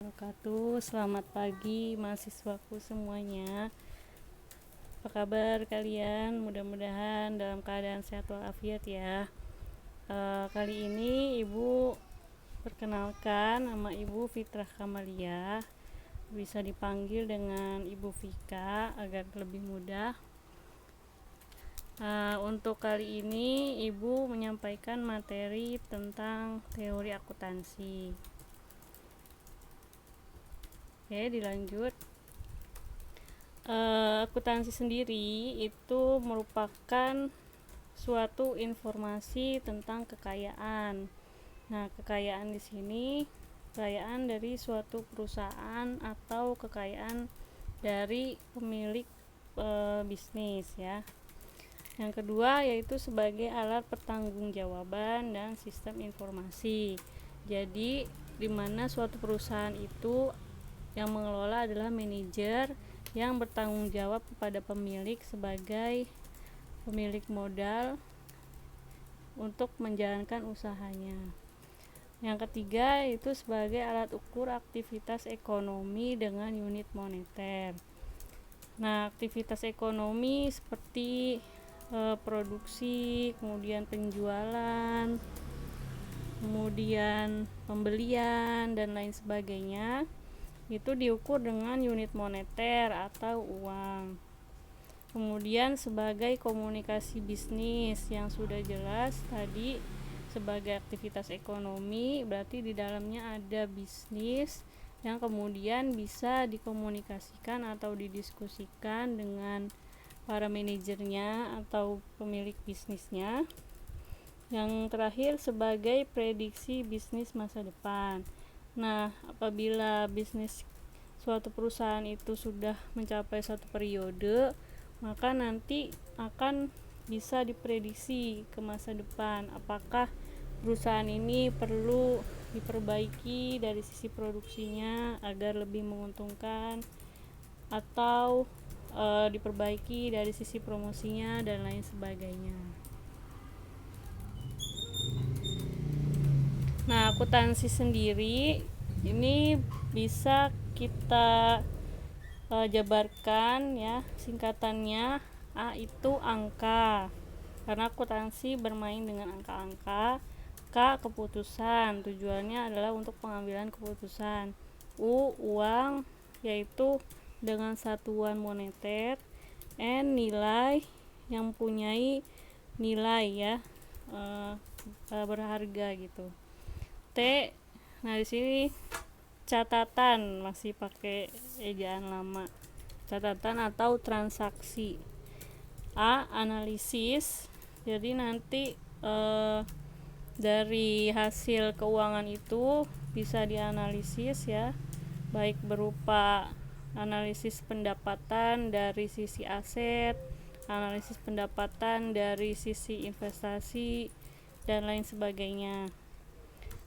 Wabarakatuh. Selamat pagi mahasiswaku semuanya. Apa kabar kalian? Mudah-mudahan dalam keadaan sehat walafiat ya. Kali ini Ibu perkenalkan, nama Ibu Fitrah Kamalia. Bisa dipanggil dengan Ibu Vika agar lebih mudah. Untuk kali ini Ibu menyampaikan materi tentang teori akuntansi. Oke, dilanjut. Akuntansi sendiri itu merupakan suatu informasi tentang kekayaan. Nah, kekayaan di sini kekayaan dari suatu perusahaan atau kekayaan dari pemilik bisnis ya. Yang kedua yaitu sebagai alat pertanggungjawaban dan sistem informasi. Jadi, di mana suatu perusahaan itu yang mengelola adalah manajer yang bertanggung jawab kepada pemilik sebagai pemilik modal untuk menjalankan usahanya. Yang ketiga itu sebagai alat ukur aktivitas ekonomi dengan unit moneter. Nah, aktivitas ekonomi seperti produksi, kemudian penjualan, kemudian pembelian dan lain sebagainya itu diukur dengan unit moneter atau uang. Kemudian sebagai komunikasi bisnis yang sudah jelas tadi sebagai aktivitas ekonomi, berarti di dalamnya ada bisnis yang kemudian bisa dikomunikasikan atau didiskusikan dengan para manajernya atau pemilik bisnisnya. Yang terakhir sebagai prediksi bisnis masa depan. Nah, apabila bisnis suatu perusahaan itu sudah mencapai satu periode, maka nanti akan bisa diprediksi ke masa depan apakah perusahaan ini perlu diperbaiki dari sisi produksinya agar lebih menguntungkan atau diperbaiki dari sisi promosinya dan lain sebagainya. Nah, akuntansi sendiri ini bisa kita jabarkan ya, singkatannya A itu angka, karena akuntansi bermain dengan angka-angka. K keputusan, tujuannya adalah untuk pengambilan keputusan. U uang, yaitu dengan satuan moneter. N nilai, yang mempunyai nilai ya, berharga gitu. T, nah di sini catatan, masih pakai ejaan lama, catatan atau transaksi. A analisis, jadi nanti dari hasil keuangan itu bisa dianalisis ya, baik berupa analisis pendapatan dari sisi aset, analisis pendapatan dari sisi investasi dan lain sebagainya.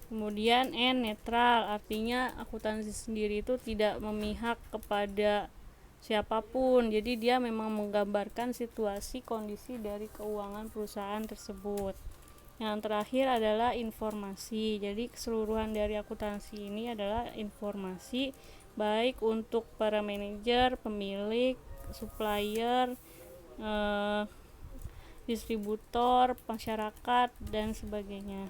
Kemudian N netral, artinya akuntansi sendiri itu tidak memihak kepada siapapun, jadi dia memang menggambarkan situasi kondisi dari keuangan perusahaan tersebut. Yang terakhir adalah informasi, jadi keseluruhan dari akuntansi ini adalah informasi baik untuk para manajer, pemilik, supplier, distributor, masyarakat dan sebagainya.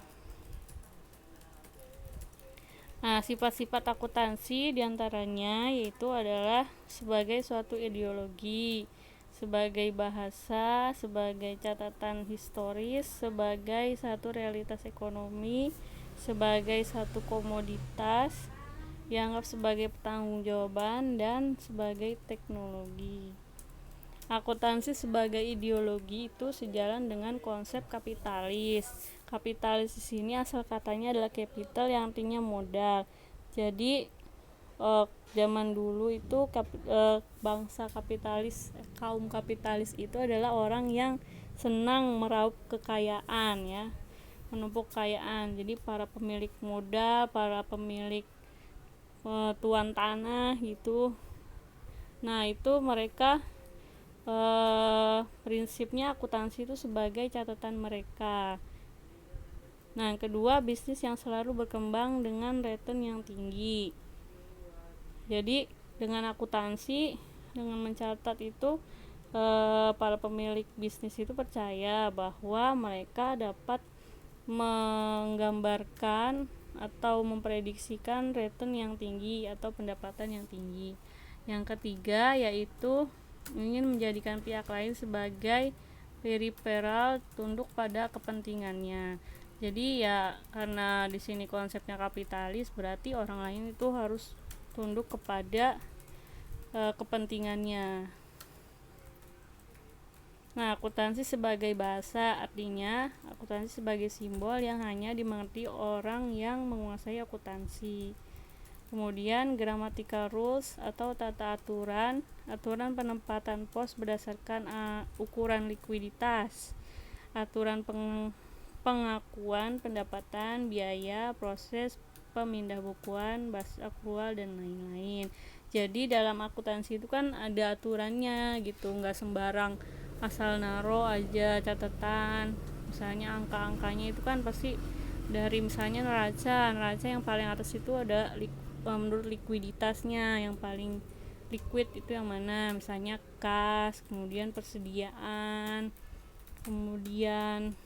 Nah, sifat-sifat akuntansi diantaranya yaitu adalah sebagai suatu ideologi, sebagai bahasa, sebagai catatan historis, sebagai satu realitas ekonomi, sebagai satu komoditas, dianggap sebagai pertanggungjawaban, dan sebagai teknologi. Akuntansi sebagai ideologi itu sejalan dengan konsep kapitalis. Kapitalis di sini asal katanya adalah capital yang artinya modal. Jadi zaman dulu itu bangsa kapitalis, kaum kapitalis itu adalah orang yang senang meraup kekayaan ya, menumpuk kekayaan. Jadi para pemilik modal, para pemilik tuan tanah gitu. Nah, itu mereka prinsipnya akuntansi itu sebagai catatan mereka. Nah, yang kedua, bisnis yang selalu berkembang dengan return yang tinggi. Jadi dengan akuntansi, dengan mencatat itu para pemilik bisnis itu percaya bahwa mereka dapat menggambarkan atau memprediksikan return yang tinggi atau pendapatan yang tinggi. Yang ketiga yaitu ingin menjadikan pihak lain sebagai peripheral, tunduk pada kepentingannya. Jadi ya karena di sini konsepnya kapitalis, berarti orang lain itu harus tunduk kepada kepentingannya. Nah, akuntansi sebagai bahasa, artinya akuntansi sebagai simbol yang hanya dimengerti orang yang menguasai akuntansi. Kemudian grammatical rules atau tata aturan, aturan penempatan pos berdasarkan ukuran likuiditas, aturan pengakuan pendapatan, biaya, proses pemindah bukuan, basis akrual, dan lain-lain. Jadi dalam akuntansi itu kan ada aturannya gitu, nggak sembarang asal naro aja catatan. Misalnya angka-angkanya itu kan pasti dari misalnya neraca yang paling atas itu ada menurut likuiditasnya yang paling liquid itu yang mana, misalnya kas, kemudian persediaan, kemudian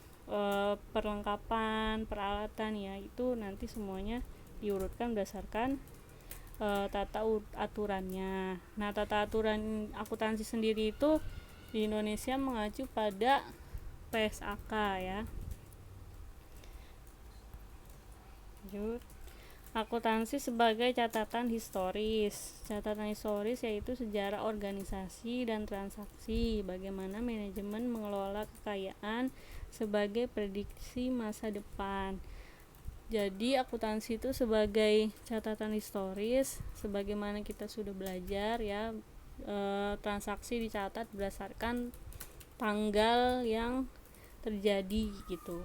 perlengkapan, peralatan, ya itu nanti semuanya diurutkan berdasarkan tata aturannya. Nah, tata aturan akuntansi sendiri itu di Indonesia mengacu pada PSAK ya. Lanjut. Akuntansi sebagai catatan historis. Catatan historis yaitu sejarah organisasi dan transaksi, bagaimana manajemen mengelola kekayaan sebagai prediksi masa depan. Jadi akuntansi itu sebagai catatan historis, sebagaimana kita sudah belajar ya, transaksi dicatat berdasarkan tanggal yang terjadi gitu.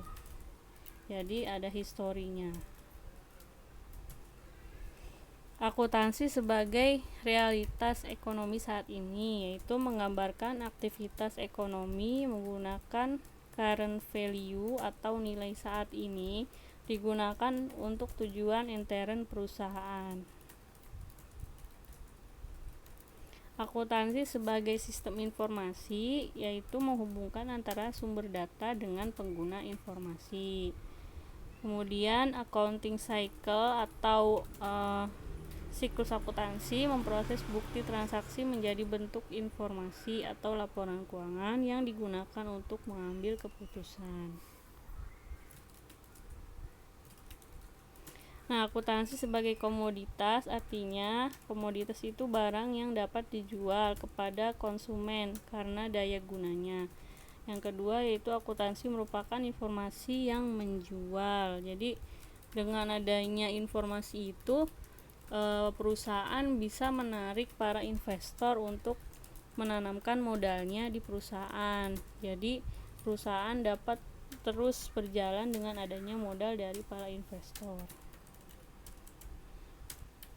Jadi ada historinya. Akuntansi sebagai realitas ekonomi saat ini, yaitu menggambarkan aktivitas ekonomi menggunakan current value atau nilai saat ini digunakan untuk tujuan intern perusahaan. Akuntansi sebagai sistem informasi, yaitu menghubungkan antara sumber data dengan pengguna informasi. Kemudian accounting cycle atau siklus akuntansi memproses bukti transaksi menjadi bentuk informasi atau laporan keuangan yang digunakan untuk mengambil keputusan. Nah, akuntansi sebagai komoditas, artinya komoditas itu barang yang dapat dijual kepada konsumen karena daya gunanya. Yang kedua yaitu akuntansi merupakan informasi yang menjual. Jadi dengan adanya informasi itu perusahaan bisa menarik para investor untuk menanamkan modalnya di perusahaan. Jadi perusahaan dapat terus berjalan dengan adanya modal dari para investor.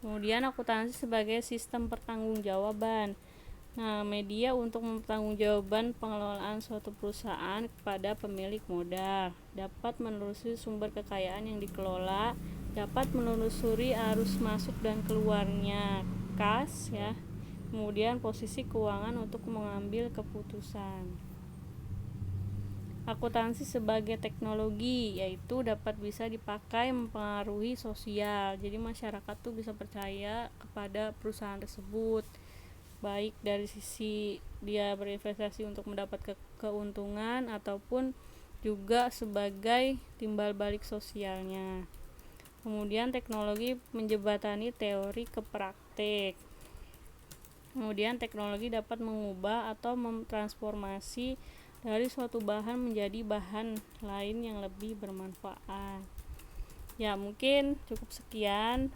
Kemudian akuntansi sebagai sistem pertanggungjawaban. Nah, media untuk mempertanggungjawabkan pengelolaan suatu perusahaan kepada pemilik modal, dapat menelusuri sumber kekayaan yang dikelola, dapat menelusuri arus masuk dan keluarnya kas ya. Kemudian posisi keuangan untuk mengambil keputusan. Akuntansi sebagai teknologi, yaitu dapat bisa dipakai mempengaruhi sosial. Jadi masyarakat tuh bisa percaya kepada perusahaan tersebut, baik dari sisi dia berinvestasi untuk mendapat keuntungan ataupun juga sebagai timbal balik sosialnya. Kemudian teknologi menjembatani teori ke praktek. Kemudian teknologi dapat mengubah atau mentransformasi dari suatu bahan menjadi bahan lain yang lebih bermanfaat. Ya, mungkin cukup sekian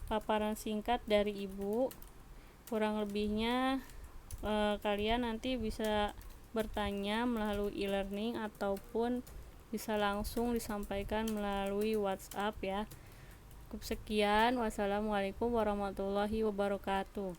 paparan singkat dari Ibu. Kurang lebihnya kalian nanti bisa bertanya melalui e-learning ataupun bisa langsung disampaikan melalui WhatsApp ya. Cukup sekian. Wassalamualaikum warahmatullahi wabarakatuh.